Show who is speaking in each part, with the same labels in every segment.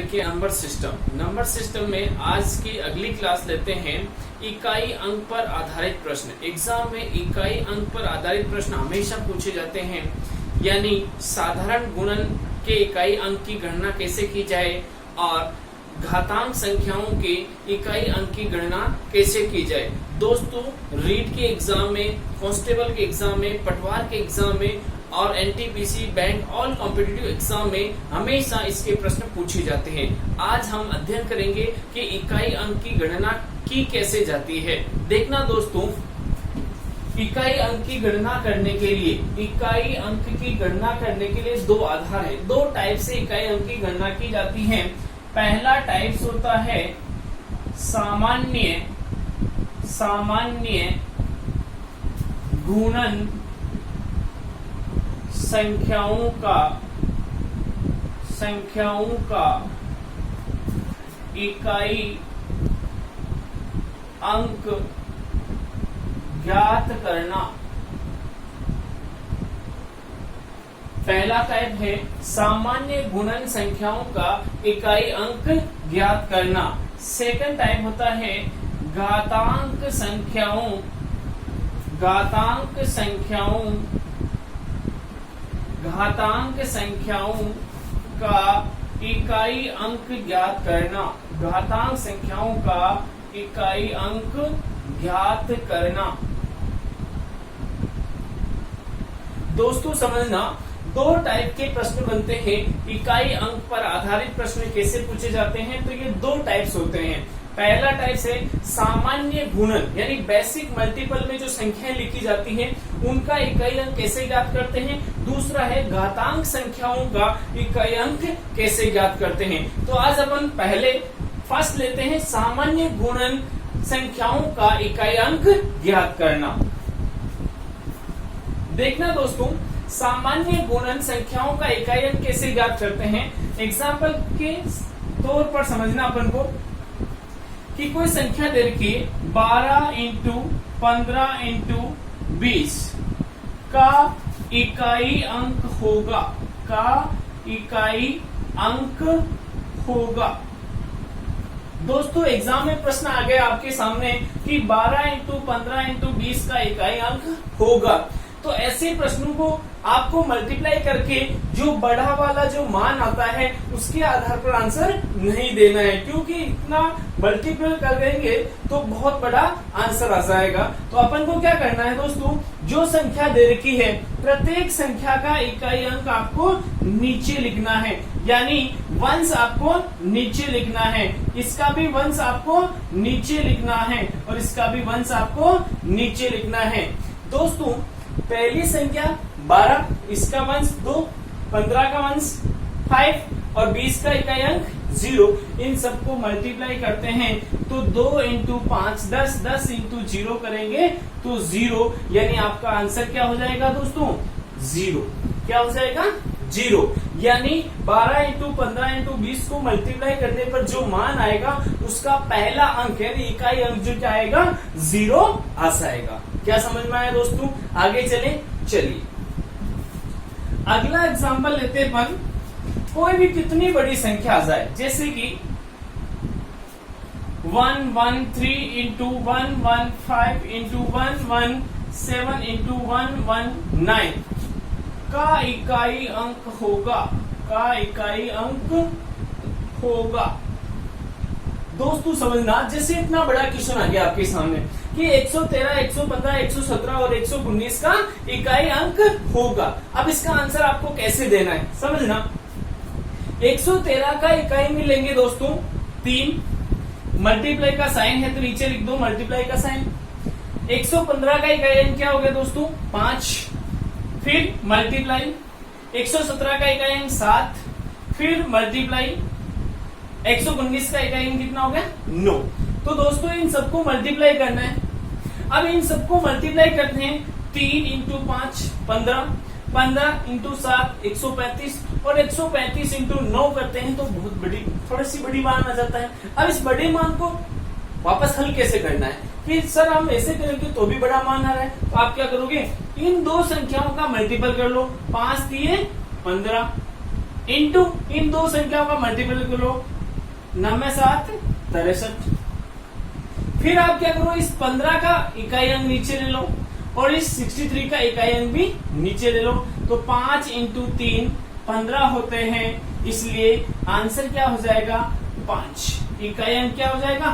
Speaker 1: Topic है number system में आज की अगली क्लास लेते हैं इकाई अंक पर आधारित प्रश्न। एग्जाम में इकाई अंक पर आधारित प्रश्न हमेशा पूछे जाते हैं, यानी साधारण गुणन के इकाई अंक की गणना कैसे की जाए और घातांक संख्याओं के इकाई अंक की गणना कैसे की जाए। दोस्तों, रीट के एग्जाम में, कांस्टेबल के एग्जाम में, पटवार के एग्जाम में और NTPC bank all competitive exam में हमेशा इसके प्रश्न पूछे जाते हैं। आज हम अध्ययन करेंगे कि इकाई अंक की गणना की कैसे जाती है। देखना दोस्तों, इकाई अंक की गणना करने के लिए दो आधार है, दो टाइप से इकाई अंक की गणना की जाती है। पहला टाइप्स होता है सामान्य गुणन संख्याओं का इकाई अंक ज्ञात करना। पहला टाइप है सामान्य गुणन संख्याओं का इकाई अंक ज्ञात करना। सेकंड टाइप होता है घातांक संख्याओं का इकाई अंक ज्ञात करना। घातांक संख्याओं का इकाई अंक ज्ञात करना। दोस्तों समझना, दो टाइप के प्रश्न बनते हैं। इकाई अंक पर आधारित प्रश्न कैसे पूछे जाते हैं, तो ये दो टाइप्स होते हैं। पहला टाइप है सामान्य गुणन, यानी बेसिक मल्टीपल में जो संख्याएं लिखी जाती हैं उनका इकाई अंक कैसे ज्ञात करते हैं। दूसरा है घातांक संख्याओं का इकाई अंक कैसे ज्ञात करते हैं। तो आज अपन पहले फर्स्ट लेते हैं सामान्य गुणन संख्याओं का इकाई अंक ज्ञात करना। देखना दोस्तों, सामान्य गुणन संख्याओं का इकाई अंक कैसे ज्ञात करते हैं। एग्जाम्पल के तौर पर समझना अपन को कि कोई संख्या दे रखी है 12 इंटू 15 इंटू 20 का इकाई अंक होगा। दोस्तों एग्जाम में प्रश्न आ गया आपके सामने कि 12 इंटू 15 इंटू 20 का इकाई अंक होगा। तो ऐसे प्रश्नों को आपको मल्टीप्लाई करके जो बड़ा वाला जो मान आता है उसके आधार पर आंसर नहीं देना है, क्योंकि इतना मल्टीप्लाई कर देंगे तो बहुत बड़ा आंसर आ जाएगा। तो अपन को क्या करना है दोस्तों, जो संख्या दे रखी है प्रत्येक संख्या का इकाई अंक आपको नीचे लिखना है, यानी वंश आपको नीचे लिखना है, इसका भी वंश आपको नीचे लिखना है और इसका भी वंश आपको नीचे लिखना है। दोस्तों पहली संख्या 12, इसका वंश 2, 15 का वंश 5 और 20 का इकाई अंक 0। इन सबको मल्टीप्लाई करते हैं तो 2 इंटू 5 10, 10 इंटू 0 करेंगे तो 0, यानी आपका आंसर क्या हो जाएगा दोस्तों, 0। क्या हो जाएगा, 0। यानी 12 इंटू 15 इंटू 20 को मल्टीप्लाई करने पर जो मान आएगा उसका पहला अंक यानी इकाई अंक जो क्या आएगा, 0 आ जाएगा। क्या समझ में आया दोस्तों, आगे चलिए अगला एग्जांपल लेते अपन। कोई भी कितनी बड़ी संख्या आ जाए, जैसे कि 113 इंटू 115 इंटू 117 इंटू 119 का इकाई अंक होगा। दोस्तों समझना, जैसे इतना बड़ा क्वेश्चन आ गया आपके सामने कि 113, 115, 117 और 119 का इकाई अंक होगा। अब इसका आंसर आपको कैसे देना है समझना। 113 का इकाई में लेंगे दोस्तों 3, मल्टीप्लाई का साइन है तो नीचे लिख दो मल्टीप्लाई का साइन। 115 का इकाई अंक क्या हो गया दोस्तों, 5, फिर मल्टीप्लाई। 117 का इकाई अंक 7, फिर मल्टीप्लाई। 119 का इकाई अंक कितना हो गया, 9। तो दोस्तों इन सबको मल्टीप्लाई करना है। अब इन सबको मल्टीप्लाई करते हैं, 3 इंटू 5 15, 15 इंटू 7 135 और 135 इंटू 9 करते हैं तो बहुत बड़ी, थोड़ी सी बड़ी मान आ जाता है। अब इस बड़े मान को वापस हल कैसे करना है कि सर हम ऐसे करेंगे तो भी बड़ा मान आ रहा है, तो आप क्या करोगे, इन दो संख्याओं का मल्टीपल कर लो। 5 दिए 15, इंटू इन दो संख्याओं का मल्टीपल करो, 9 7 63। फिर आप क्या करो, इस 15 का इकाई अंक नीचे ले लो और इस 63 का इकाई अंक भी नीचे ले लो। तो 5 इंटू 3 15 होते हैं, इसलिए आंसर क्या हो जाएगा 5। इकाई अंक क्या हो जाएगा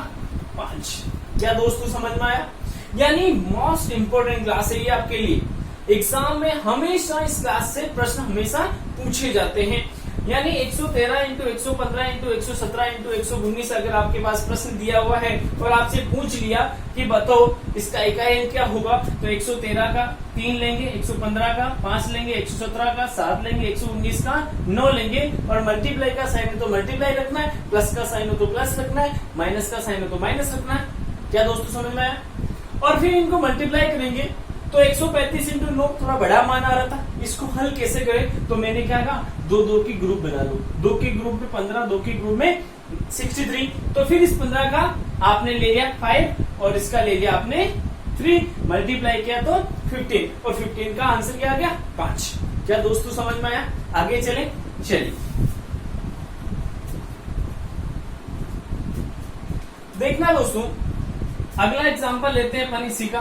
Speaker 1: 5। क्या दोस्तों समझ में आया? यानी मोस्ट इंपोर्टेंट क्लास है ये आपके लिए। एग्जाम में हमेशा इस क्लास से प्रश्न हमेशा पूछे जाते हैं। यानी 113 इंटू 115 इंटू 117 इंटू 119 अगर आपके पास प्रश्न दिया हुआ है और आपसे पूछ लिया कि बताओ इसका इकाई अंक क्या होगा, तो 113 का 3 लेंगे, 115 का 5 लेंगे, 117 का 7 लेंगे, 119 का 9 लेंगे और मल्टीप्लाई का साइन है तो मल्टीप्लाई रखना है, प्लस का साइन हो तो प्लस रखना है, माइनस का साइन हो तो माइनस रखना है। क्या दोस्तों समझ में आया? और फिर इनको मल्टीप्लाई करेंगे तो 135 इंटू 9 थोड़ा बड़ा मान आ रहा था, इसको हल कैसे करें? तो मैंने क्या कहा, दो की ग्रुप बना लो, 2 के ग्रुप में 15, 2 के ग्रुप में 63। तो फिर इस 15 का आपने ले लिया 5 और इसका ले लिया आपने 3, मल्टीप्लाई किया तो 15 और 15 का आंसर क्या आ गया 5। क्या दोस्तों समझ में आया? आगे चले, चलिए देखना दोस्तों, अगला एग्जांपल लेते हैं अपन इसी का।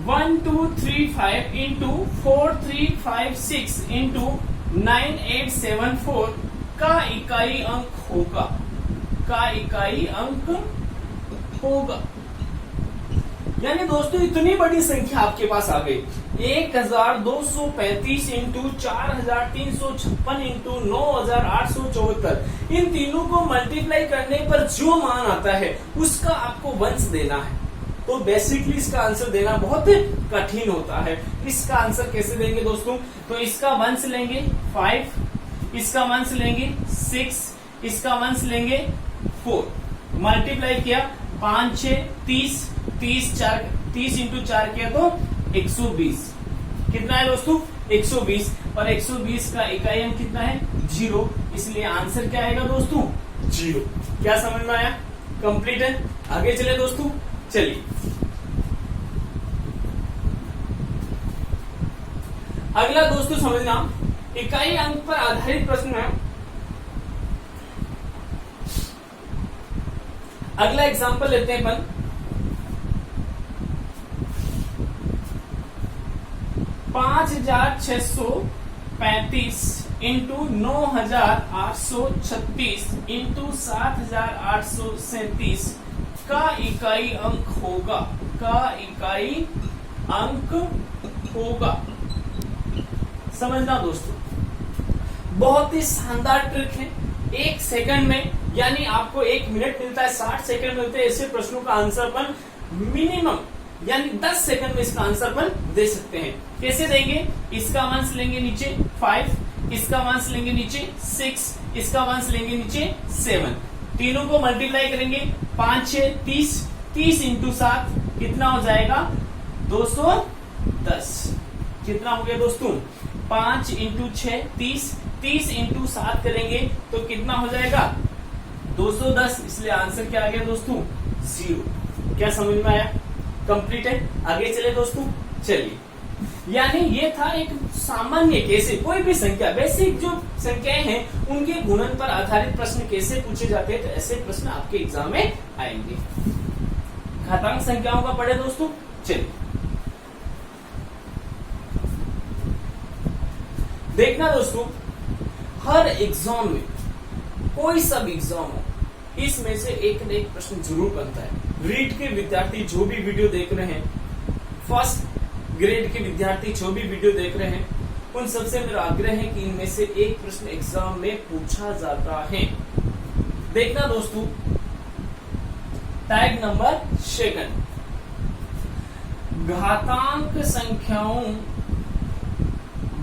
Speaker 1: 1 2 3 5 इंटू 4 3 5 6 इंटू 9 8 7 4 का इकाई अंक होगा, का इकाई अंक होगा। यानी दोस्तों इतनी बड़ी संख्या आपके पास आ गई, 1235 इंटू 4356 इंटू 9874। इन तीनों को मल्टीप्लाई करने पर जो मान आता है उसका आपको वंश देना है। तो बेसिकली इसका आंसर देना बहुत कठिन होता है। इसका आंसर कैसे देंगे दोस्तों? तो इसका वंश लेंगे 5, इसका वंश लेंगे 6, इसका वंश लेंगे 4, मल्टीप्लाई किया 5 6 30, 30 इंटू 4 किया तो 120। कितना है दोस्तों? 120 और 120 का इकाई अंक कितना है 0, इसलिए आंसर क्या आएगा दोस्तों 0। क्या समझ में आया? कंप्लीट है। आगे चले दोस्तों, चलिए अगला दोस्तों समझना, इकाई अंक पर आधारित प्रश्न है। अगला एग्जांपल लेते हैं अपन। 5635 इंटू 9836 इंटू 7837 का इकाई अंक होगा, का इकाई अंक होगा। समझना दोस्तों, बहुत ही शानदार ट्रिक है। 1 सेकंड में, यानी आपको 1 मिनट मिलता है, 60 सेकंड मिलते हैं, ऐसे प्रश्नों का आंसर अपन मिनिमम यानी 10 सेकंड में इसका आंसर अपन दे सकते हैं। कैसे देंगे? इसका वंश लेंगे नीचे 5, इसका वंश लेंगे नीचे 6, इसका वंश लेंगे नीचे 7, तीनों को मल्टीप्लाई करेंगे 5 6 30, 30 इंटू 7 कितना हो जाएगा 210। कितना हो गया दोस्तों? 5 इंटू 6 30, 30 इंटू 7 करेंगे तो कितना हो जाएगा 210, इसलिए आंसर क्या आ गया दोस्तों 0। क्या समझ में आया? कंप्लीट है। आगे चले दोस्तों, चलिए। यानी ये था एक सामान्य कैसे कोई भी संख्या, बेसिक जो संख्याएं हैं उनके गुणन पर आधारित प्रश्न कैसे पूछे जाते हैं, तो ऐसे प्रश्न आपके एग्जाम में आएंगे। घातांक संख्याओं का पढ़े दोस्तों, चलिए देखना दोस्तों, हर एग्जाम में कोई सा भी एग्जाम हो, इसमें से एक न एक प्रश्न जरूर बनता है। रीट के विद्यार्थी जो भी वीडियो देख रहे हैं, फर्स्ट ग्रेड के विद्यार्थी जो भी वीडियो देख रहे हैं, उन सबसे मेरा आग्रह है कि इनमें से एक प्रश्न एग्जाम में पूछा जाता है। देखना दोस्तों, टैग नंबर 2,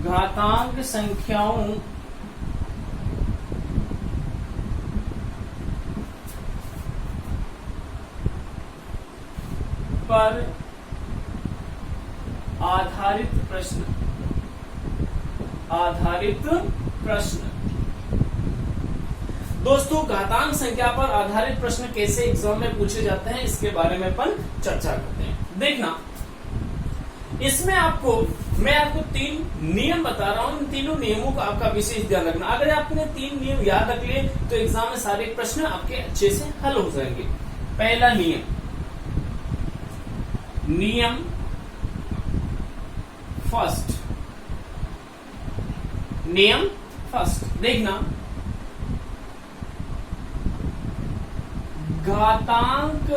Speaker 1: घातांक संख्याओं पर आधारित प्रश्न। दोस्तों, घातांक संख्या पर आधारित प्रश्न कैसे एग्जाम में पूछे जाते हैं, इसके बारे में अपन चर्चा करते हैं। देखना, इसमें मैं आपको 3 नियम बता रहा हूं, इन तीनों नियमों का आपका विशेष ध्यान रखना। अगर आपने 3 नियम याद रख लिए तो एग्जाम में सारे प्रश्न आपके अच्छे से हल हो जाएंगे। पहला नियम फर्स्ट, देखना, घातांक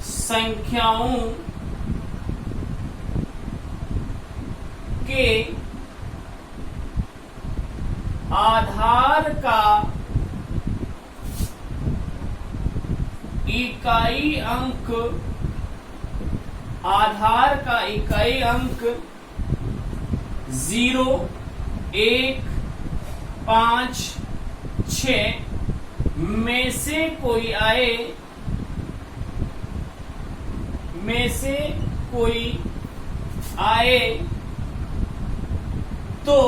Speaker 1: संख्याओं के आधार का इकाई अंक 0, 1, 5, 6 में से कोई आए तो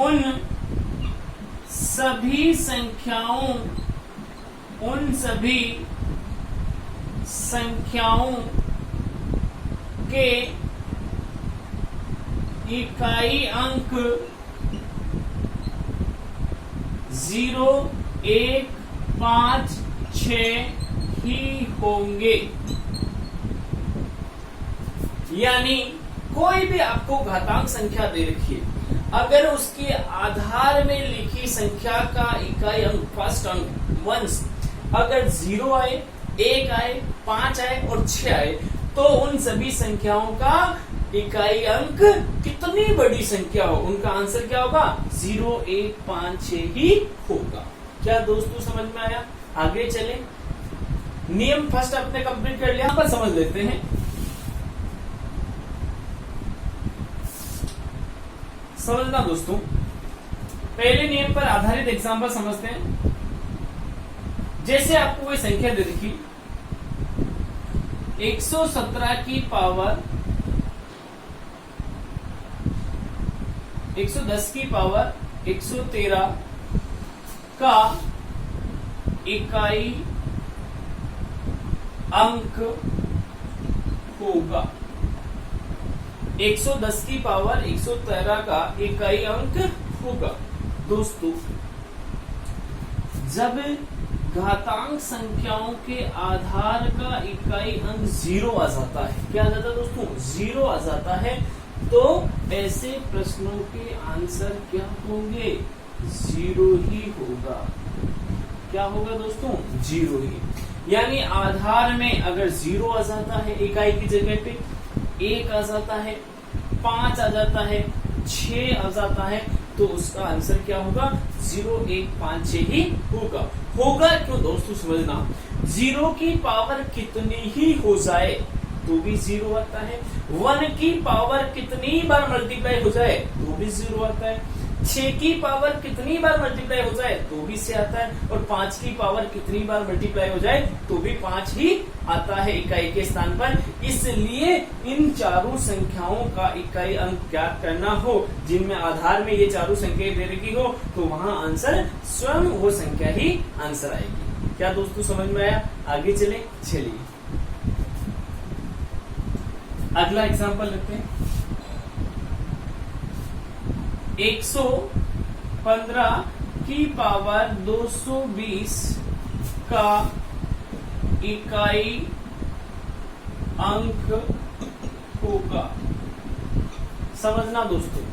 Speaker 1: उन सभी संख्याओं के इकाई अंक 0, 1, 5, 6 ही होंगे। यानी कोई भी आपको घातांक संख्या दे रखी है, अगर उसके आधार में लिखी संख्या का इकाई अंक फर्स्ट अंक वंस अगर 0 आए, 1 आए, 5 आए और 6 आए तो उन सभी संख्याओं का इकाई अंक कितनी बड़ी संख्या हो उनका आंसर क्या होगा? 0, 1, 5, 6 ही होगा। क्या दोस्तों समझ में आया? आगे चले, नियम फर्स्ट आपने कंप्लीट कर लिया, पर समझ लेते हैं। समझना दोस्तों, पहले नियम पर आधारित एग्जांपल समझते हैं। जैसे आपको कोई संख्या दे रखी 117 की पावर 110 की पावर 113 का इकाई अंक होगा। 110 की पावर 113 का इकाई अंक होगा। दोस्तों, जब घातांक संख्याओं के आधार का इकाई अंक 0 आ जाता है, क्या आ जाता है दोस्तों? 0 आ जाता है, तो ऐसे प्रश्नों के आंसर क्या होंगे? 0 ही होगा। क्या होगा दोस्तों? 0 ही। यानी आधार में अगर 0 आ जाता है, इकाई की जगह पे 1 आ जाता है, 5 आ जाता है, 6 आ जाता है, तो उसका आंसर क्या होगा? 0, 1, 5, 6 ही होगा। होगा क्यों दोस्तों? समझना, 0 की पावर कितनी ही हो जाए तो भी 0 आता है। 1 की पावर कितनी बार मल्टीप्लाई हो जाए तो भी 0 आता है। 6 की पावर कितनी बार मल्टीप्लाई हो जाए तो भी से आता है, और 5 की पावर कितनी बार मल्टीप्लाई हो जाए तो भी 5 ही आता है इकाई के स्थान पर। इसलिए इन चारों संख्याओं का इकाई अंक ज्ञात करना हो, जिनमें आधार में ये चारों संख्याएं दे रखी हो, तो वहां आंसर स्वयं वो संख्या ही आंसर आएगी। क्या दोस्तों समझ में आया? आगे चलिए अगला एग्जांपल लेते हैं। 115 की पावर 220 का इकाई अंक होगा। समझना दोस्तों,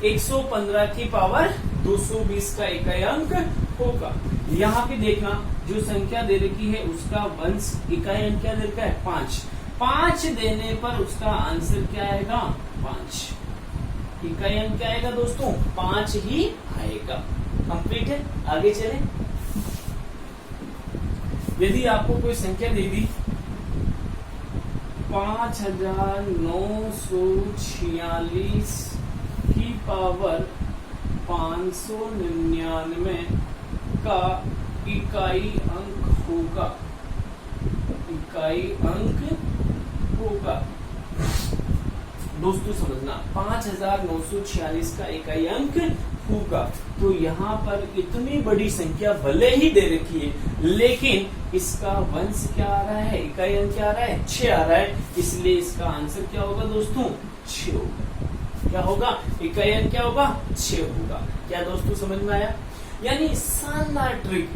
Speaker 1: 115 की पावर 220 का इकाई अंक होगा। यहाँ पे देखना, जो संख्या दे रखी है उसका वंश इकाई अंक क्या दे रखा है? 5। 5 देने पर उसका आंसर क्या आएगा? 5। इकाई अंक क्या आएगा दोस्तों? 5 ही आएगा। कंप्लीट है? आगे चले। यदि आपको कोई संख्या दे दी 5946 की पावर 599 का इकाई अंक होगा। इकाई अंक होगा। दोस्तों समझना, 5946 का इकाई अंक होगा। तो यहाँ पर इतनी बड़ी संख्या भले ही दे रखी है, लेकिन इसका वंश क्या आ रहा है, इकाई अंक क्या आ रहा है, 6 आ रहा है, इसलिए इसका आंसर क्या होगा दोस्तों, 6 होगा। क्या होगा, इकाई अंक क्या होगा, 6 होगा। क्या दोस्तों समझ में आया? यानी शानदार ट्रिक,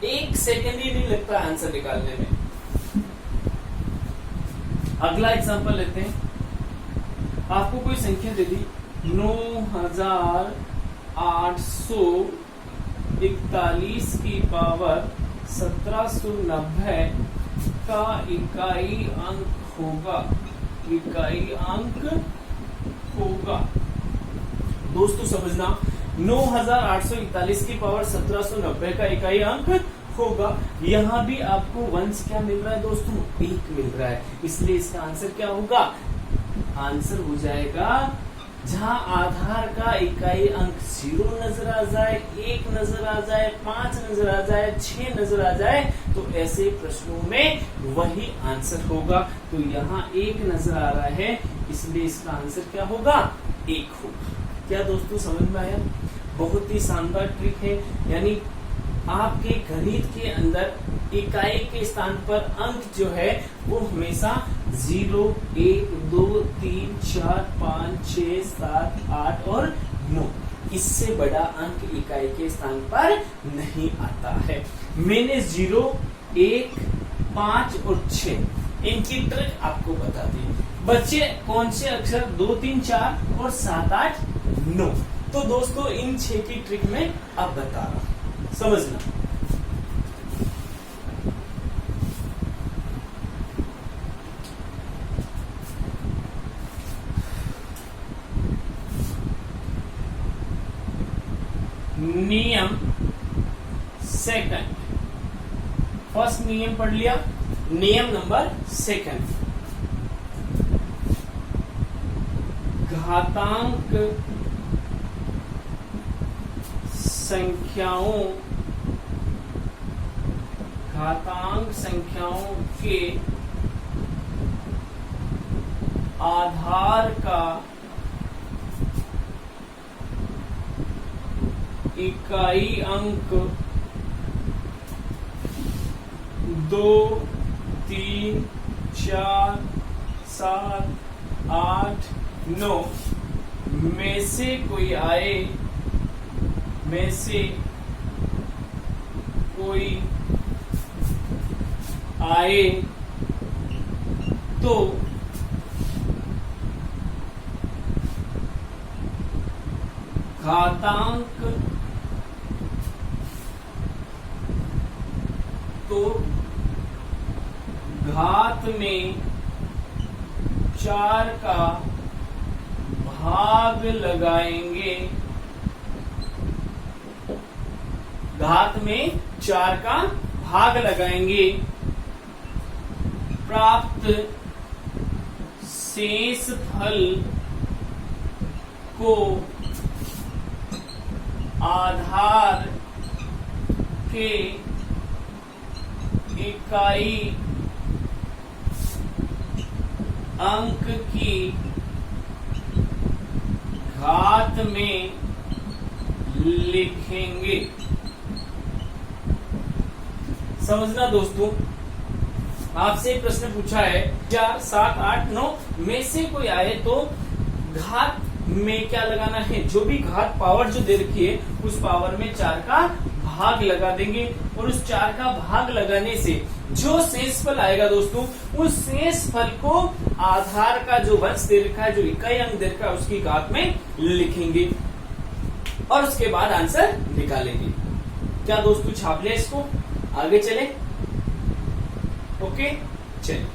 Speaker 1: 1 सेकंड ही नहीं लगता आंसर निकालने में। अगला एग्जांपल लेते हैं। आपको कोई संख्या दे दी 9841 की पावर 1790 का इकाई अंक होगा, इकाई अंक होगा। दोस्तों समझना, 9841 की पावर 1790 का इकाई अंक होगा। यहाँ भी आपको वंश क्या मिल रहा है दोस्तों, 1 मिल रहा है, इसलिए इसका आंसर क्या होगा, आंसर हो जाएगा जहां आधार का इकाई अंक 0 नजर आ जाए, 1 नजर आ जाए, 5 नजर आ जाए, 6 नजर आ जाए, तो ऐसे प्रश्नों में वही आंसर होगा। तो यहाँ 1 नजर आ रहा है, इसलिए इसका आंसर क्या होगा, 1 होगा। क्या दोस्तों समझ में आया? बहुत ही शानदार ट्रिक है। यानी आपके गणित के अंदर इकाई के स्थान पर अंक जो है वो हमेशा 0, 1, 2, 3, 4, 5, 6, 7, 8 और 9, इससे बड़ा अंक इकाई के स्थान पर नहीं आता है। मैंने 0, 1, 5 और 6 इनकी ट्रिक आपको बता दी। बच्चे कौन से अक्षर 2, 3, 4 और 7, 8, 9, तो दोस्तों इन 6 की ट्रिक में अब बता रहा हूं, समझना। नियम सेकंड, फर्स्ट नियम पढ़ लिया, नियम नंबर सेकंड, घातांक संख्याओं के आधार का इकाई अंक 2, 3, 4, 7, 8, 9 में से कोई आए तो घातांक घात में 4 का भाग लगाएंगे, घात में 4 का भाग लगाएंगे, प्राप्त शेष फल को आधार के इकाई अंक की घात में लिखेंगे। समझना दोस्तों, आपसे प्रश्न पूछा है 4, 7, 8, 9 में से कोई आए तो घात में क्या लगाना है, जो भी घात पावर जो दे रखी है उस पावर में 4 का भाग लगा देंगे, और उस 4 का भाग लगाने से जो शेष फल आएगा दोस्तों, उस शेष फल को आधार का जो वंश दे रखा है, जो इकाई अंक दे रखा है, उसकी घात में लिखेंगे और उसके बाद आंसर निकालेंगे। क्या दोस्तों छाप लिया इसको, आगे चले? ओके चलिए।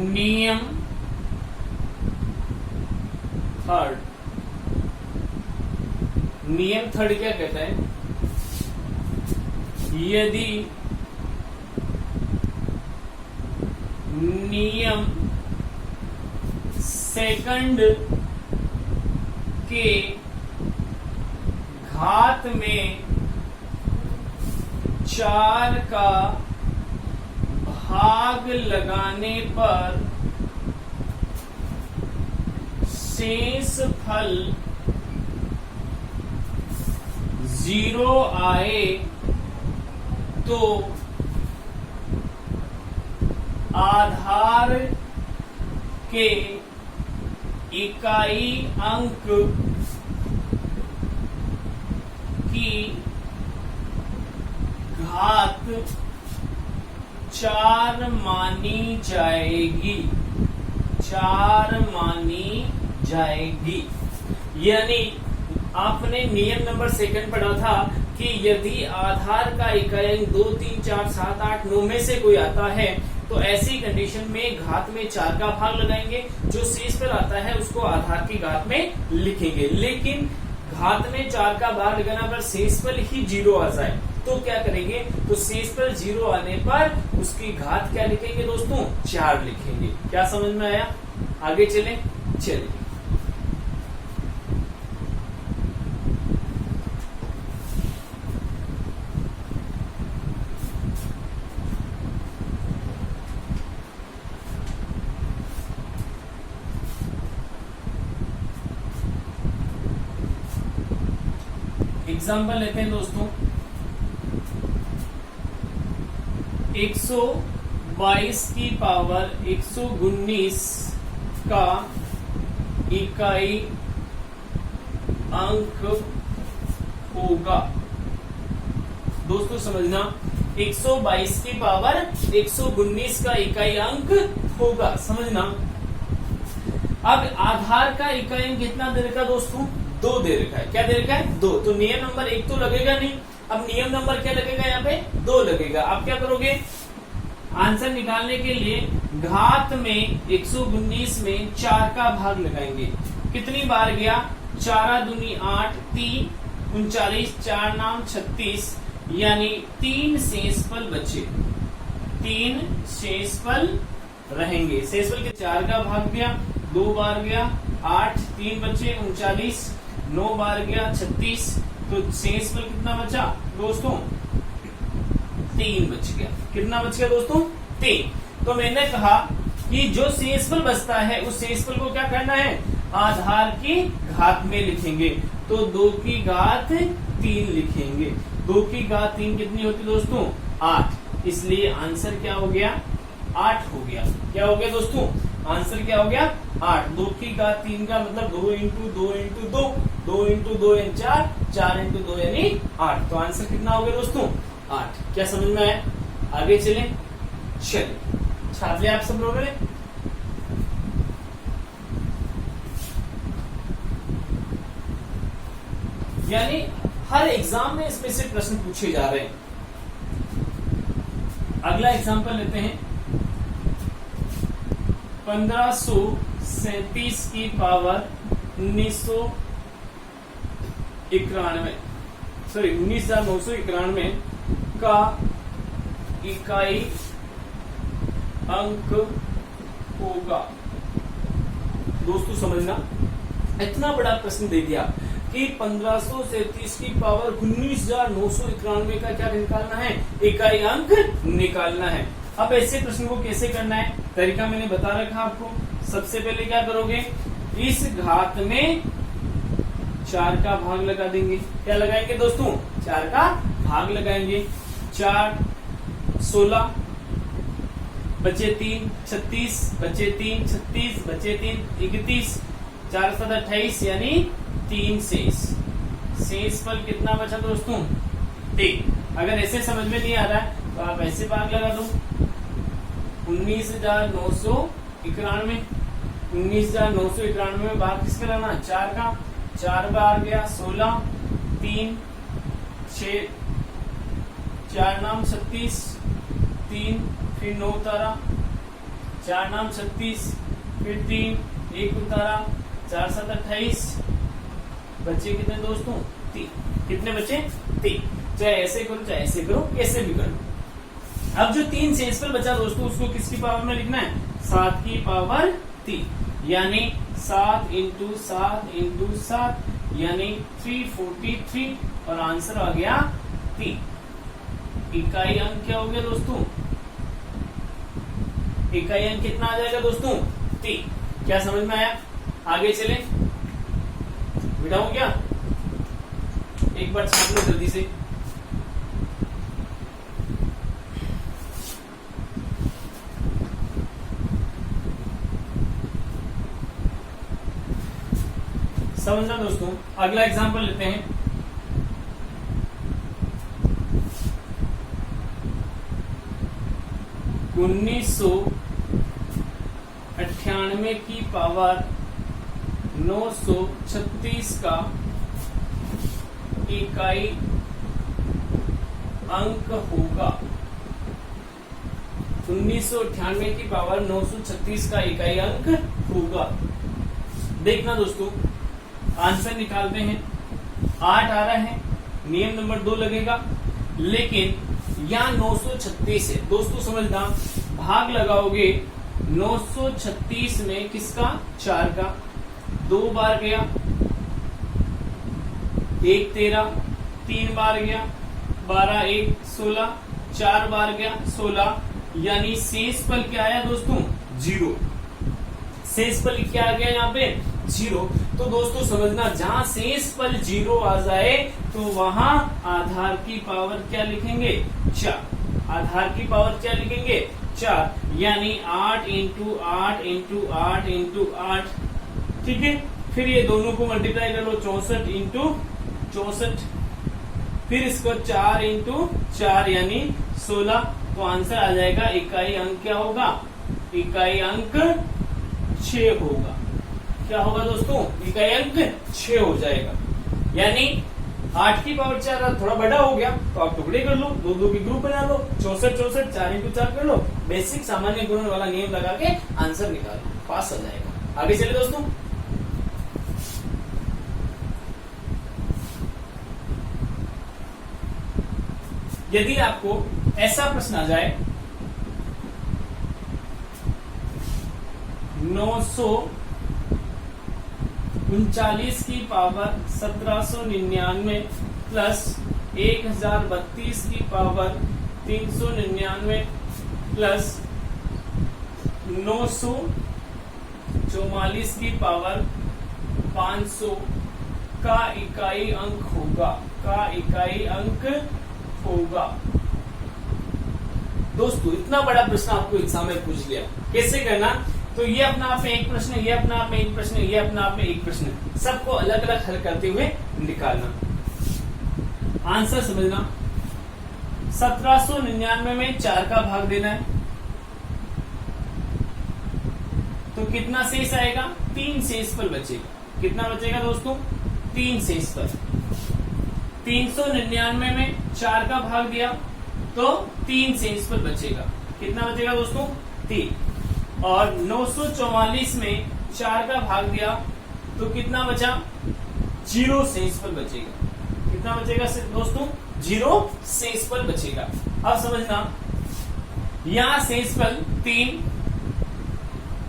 Speaker 1: नियम थर्ड, नियम थर्ड क्या कहता है, यदि नियम सेकंड के घात में 4 का भाग लगाने पर शेष फल 0 आए तो आधार के इकाई अंक की घात 4 मानी जाएगी। 4 मानी जाएगी। यानी आपने नियम नंबर 2 पढ़ा था कि यदि आधार का इकाई अंक 2, 3, 4, 7, 8, 9 में से कोई आता है तो ऐसी कंडीशन में घात में 4 का भाग लगाएंगे, जो शेष पर आता है उसको आधार की घात में लिखेंगे। लेकिन घात में 4 का भाग लगाना पर शेष पर ही 0 आ जाए तो क्या करेंगे, तो शेष पर 0 आने पर उसकी घात क्या लिखेंगे दोस्तों, 4 लिखेंगे। क्या समझ में आया? आगे चलें। चलिए एग्जाम्पल लेते हैं दोस्तों। 122 की पावर 119 का इकाई अंक होगा। दोस्तों समझना, 122 की पावर 119 का इकाई अंक होगा। समझना, अब आधार का इकाई अंक कितना दे रखा दोस्तों, 2 दे रखा है। क्या दे रखा है, 2। तो नियम नंबर 1 तो लगेगा नहीं, अब नियम नंबर क्या लगेगा, यहाँ पे 2 लगेगा। अब क्या करोगे, आंसर निकालने के लिए घात में 119 में 4 का भाग लगाएंगे। कितनी बार गया, 4 दूनी 8, 3 39, 4 नाम 36, यानी 3 शेषफल बचे। 3 शेषफल रहेंगे। शेषफल के 4 का भाग गया, 2 बार गया 8, 3 बचे 39, 9 बार गया 36, तो शेषफल कितना बचा दोस्तों, 3 बच गया। कितना बच गया दोस्तों, 3। तो मैंने कहा कि जो शेषफल बचता है उस शेषफल को क्या करना है, आधार की घात में लिखेंगे। तो 2 की घात 3 लिखेंगे। 2 की घात 3 कितनी होती दोस्तों, 8। इसलिए आंसर क्या हो गया, 8 हो गया। क्या हो गया दोस्तों, आंसर क्या हो गया, 8। 2 की घात 3 का मतलब 2 इंटू 2 इंटू 2, 2 इंटू 2 यानी 4, 4 इंटू 2 यानी 8। तो आंसर कितना हो गया दोस्तों, 8। क्या समझ में आया? आगे चलें। चलिए छाप लिया आप सब लोगों ने। यानी हर एग्जाम में इसमें से प्रश्न पूछे जा रहे हैं। अगला एग्जांपल लेते हैं। 1537 की पावर 19,991 का इकाई अंक होगा। दोस्तों समझना, इतना बड़ा प्रश्न दे दिया कि 1537 की पावर 19,991 का क्या निकालना है, इकाई अंक निकालना है। अब ऐसे प्रश्न को कैसे करना है, तरीका मैंने बता रखा आपको। सबसे पहले क्या करोगे, इस घात में 4 का भाग लगा देंगे। क्या लगाएंगे दोस्तों, 4 का भाग लगाएंगे। 4 16 बचे 3 36, बचे 3 36, बचे 3 31, 4 7 28 यानी 3 शेष फल कितना बचा दोस्तों, 3। अगर ऐसे समझ में नहीं आ रहा है तो आप ऐसे भाग लगा दो। 19,991, 19,991 में भाग किसका लगाना, 4 का। 4 बार गया 16, 3 6, 4 नाम 36, 3 फिर 9 उतारा, 4 नाम 36, फिर 3 1 उतारा, 4 7 28, बच्चे कितने दोस्तों, 3। कितने बच्चे, 3। चाहे ऐसे करो चाहे ऐसे करो, कैसे भी करो। अब जो 3 शेषफल बचा दोस्तों उसको किसकी पावर में लिखना है, 7 की पावर 3, यानी 7 इंटू 7 इंटू 7 यानी 343 और आंसर आ गया 3। इकाई अंक क्या हो गया दोस्तों, इकाई अंक कितना आ जाएगा दोस्तों? 3। क्या समझ में आया? आगे चले, बिठाऊं क्या? एक बार छाप लो जल्दी से। समझना दोस्तों। अगला एग्जांपल लेते हैं। उन्नीस सौ 98 की पावर 936 का इकाई अंक होगा। 1998 की पावर 936 का इकाई अंक होगा। देखना दोस्तों, आंसर निकालते हैं। 8 आ रहा है, नियम नंबर 2 लगेगा, लेकिन यहाँ 936 है दोस्तों। समझना, भाग लगाओगे 936 में किसका? 4 का। 2 बार गया, 1 13, 3 बार गया 12, 1 16, 4 बार गया 16, यानी शेषफल क्या आया दोस्तों? 0। शेषफल क्या आ गया यहाँ पे? 0। तो दोस्तों समझना, जहां शेषफल 0 आ जाए तो वहां आधार की पावर क्या लिखेंगे? 4। आधार की पावर क्या लिखेंगे? 4, यानी 8 इंटू 8 इंटू 8 इंटू 8। ठीक है, फिर ये दोनों को मल्टीप्लाई कर लो, 64 इंटू 64, फिर इसको 4 इंटू 4 यानी 16। तो आंसर आ जाएगा, इकाई अंक क्या होगा? इकाई अंक 6 होगा। क्या होगा दोस्तों? इकाई अंक 6 हो जाएगा। यानी 8 की पावर 4 थोड़ा बड़ा हो गया तो आप टुकड़े कर लो, 2 की ग्रुप बना लो, 64 64, 4 इंटू 4 कर लो, बेसिक सामान्य गुणन वाला नियम लगा के आंसर निकालो, पास आ जाएगा। आगे चले दोस्तों। यदि आपको ऐसा प्रश्न आ जाए 939 की पावर 1799 प्लस 1032 की पावर 399 प्लस 944 की पावर 500 का इकाई अंक होगा। का इकाई अंक होगा। दोस्तों इतना बड़ा प्रश्न आपको एग्जाम में पूछ लिया, कैसे करना? तो ये अपना आप में एक प्रश्न, ये अपना आप में एक प्रश्न, ये अपना आप में एक प्रश्न, सबको अलग अलग हल करते हुए निकालना। आंसर समझना, 1799 में 4 का भाग देना है तो कितना शेष आएगा? 3 शेषफल बचेगा। कितना बचेगा दोस्तों? 3 शेषफल। 399 में 4 का भाग दिया तो 3 शेषफल बचेगा। कितना बचेगा दोस्तों? 3। और 944 में 4 का भाग दिया तो कितना बचा? 0 शेषफल बचेगा। कितना बचेगा दोस्तों? 0 शेषफल बचेगा। अब समझना, यहां शेषफल 3,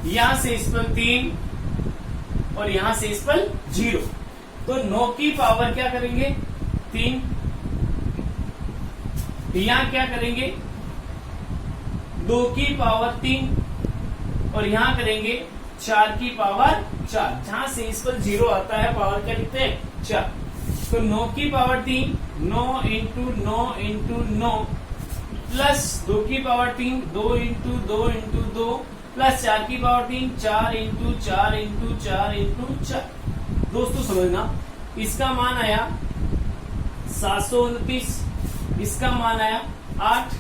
Speaker 1: यहां शेषफल 3 और यहां शेषफल 0। तो 9 की पावर क्या करेंगे? 3। यहां क्या करेंगे? 2 की पावर 3 और यहां करेंगे 4 की पावर 4। जहां शेषफल 0 आता है पावर क्या लिखते हैं? 4। तो 9 की पावर 3, 9 इंटू 9 इंटू 9 प्लस 2 की पावर 3, 2 इंटू 2 इंटू 2 प्लस 4 की पावर 3, 4 इंटू 4 इंटू 4 इंटू 4। दोस्तों समझना, इसका मान आया 729, इसका मान आया 8,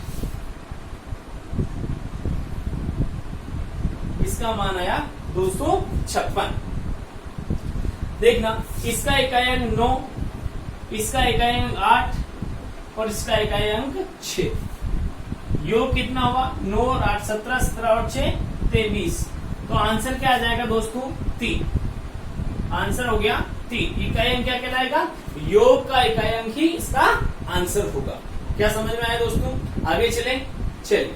Speaker 1: इसका मान आया 256। देखना, इसका इकाई अंक 9, इसका इकाई अंक 8 और इसका इकाई अंक 6। योग कितना हुआ? 9 और 8 17, 17 और 6 23। तो आंसर क्या आ जाएगा दोस्तों? 3। आंसर हो गया 3। इकाई अंक क्या कहलाएगा? योग का इकाई अंक ही इसका आंसर होगा। क्या समझ में आया दोस्तों? आगे चले। चलिए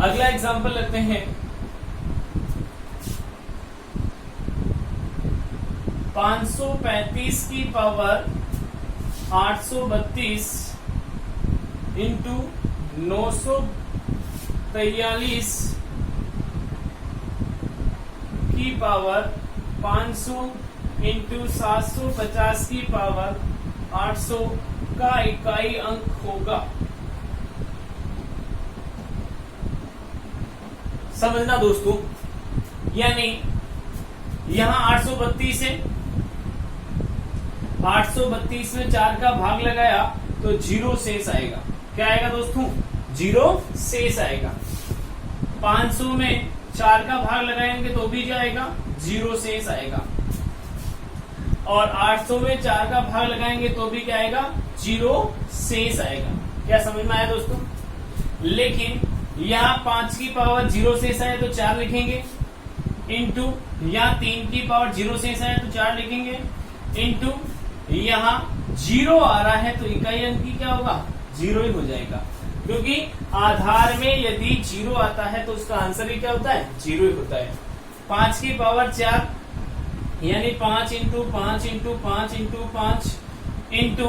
Speaker 1: अगला एग्जाम्पल लेते हैं। 535 की पावर 832 इंटू 943 की पावर 500 इंटू 750 की पावर 800 का इकाई अंक होगा। समझना दोस्तों, यानी यहां 832 है, 832 में 4 का भाग लगाया तो 0 शेष आएगा। क्या आएगा दोस्तों? 0 शेष आएगा। 500 में 4 का भाग लगाएंगे तो भी जाएगा, 0 शेष आएगा। और 800 में 4 का भाग लगाएंगे तो भी क्या आएगा? 0 शेष आएगा। क्या समझ में आया दोस्तों? लेकिन यहाँ 5 की पावर 0 शेष आए तो 4 लिखेंगे, इंटू यहाँ 3 की पावर 0 शेष आए तो 4 लिखेंगे, इंटू यहाँ 0 आ रहा है तो इकाई अंक की क्या होगा? 0 ही हो जाएगा, क्योंकि आधार में यदि 0 आता है तो उसका आंसर ही क्या होता है? 0 ही होता है। 5 की पावर 4 यानी 5 into 5 into 5 into 5 into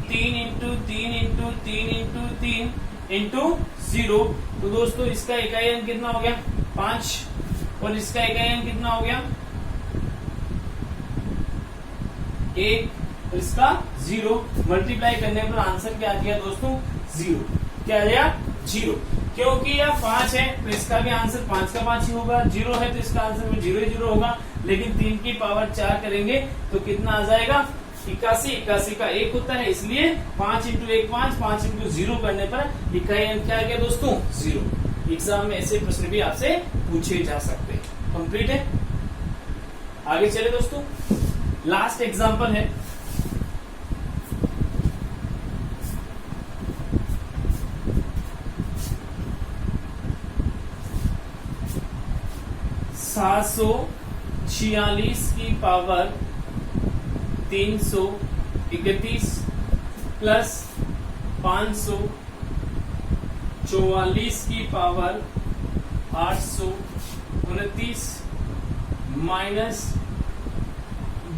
Speaker 1: 3 into 3 into 3 into 3 into 0। तो दोस्तों इसका इकाई अंक कितना हो गया? 5। और इसका इकाई अंक कितना हो गया? 1। और इसका 0। मल्टीप्लाई करने पर आंसर क्या आ गया दोस्तों? 0। क्या आ गया? 0। क्योंकि यह 5 है तो इसका भी आंसर 5 का 5 ही होगा, 0 है तो इसका आंसर भी 0 ही 0 होगा। लेकिन 3 की पावर 4 करेंगे तो कितना आ जाएगा? 81। 81 का 1 होता है, इसलिए 5 इंटू 1 5, 5 इंटू 0 करने पर इकाई अंक क्या आ गया दोस्तों? 0। एग्जाम में ऐसे प्रश्न भी आपसे पूछे जा सकते हैं। कंप्लीट है। आगे चले दोस्तों, लास्ट एग्जाम्पल है। सात 746 की पावर 331 प्लस 544 की पावर 829 माइनस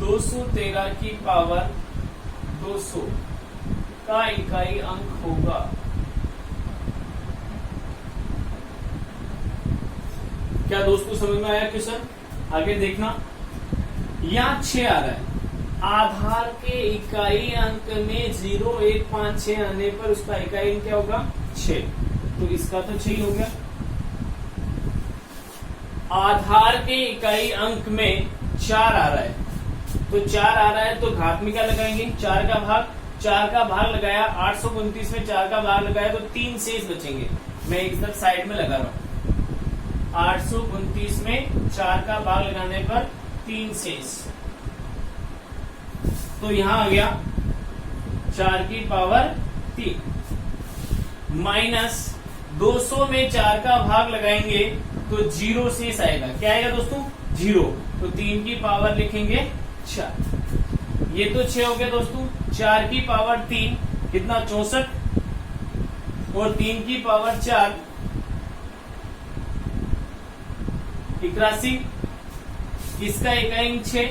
Speaker 1: 213 की पावर 200 का इकाई अंक होगा। क्या दोस्तों समझ में आया क्वेश्चन? आगे देखना, यहाँ 6 आ रहा है। आधार के इकाई अंक में 0 1 5 6 आने पर उसका इकाई अंक क्या होगा? 6। तो इसका तो 6 हो गया। आधार के इकाई अंक में 4 आ रहा है, तो 4 आ रहा है तो घात में क्या लगाएंगे? 4 का भाग। 4 का भाग लगाया, 829 में 4 का भाग लगाया तो 3 शेष बचेंगे। मैं इधर साइड में लगा रहा हूं। 829 में 4 का भाग लगाने पर 3 शेष, तो यहां आ गया 4 की पावर 3 माइनस 200 में 4 का भाग लगाएंगे तो 0 शेष आएगा। क्या आएगा दोस्तों? 0। तो 3 की पावर लिखेंगे 4। ये तो 6 हो गया दोस्तों। 4 की पावर 3 कितना? 64। और 3 की पावर 4 81। इसका इकाई अंक 6,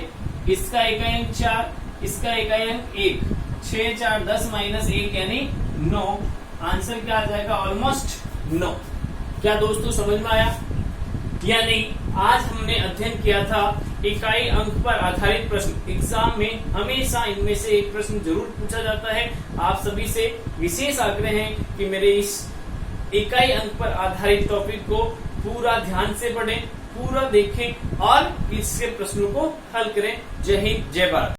Speaker 1: इसका इकाई अंक 4, इसका इकाई अंक 1। 6 4 10 माइनस 1 यानी 9। आंसर क्या आ जाएगा? ऑलमोस्ट 9। क्या दोस्तों समझ में आया? यानी आज हमने अध्ययन किया था इकाई अंक पर आधारित प्रश्न। एग्जाम में हमेशा इनमें से एक प्रश्न जरूर पूछा जाता है। आप सभी से विशेष आग्रह है कि मेरे इस इकाई अंक पर आधारित टॉपिक को पूरा ध्यान से पढ़ें, पूरा देखें और इसके प्रश्नों को हल करें। जय हिंद, जय भारत।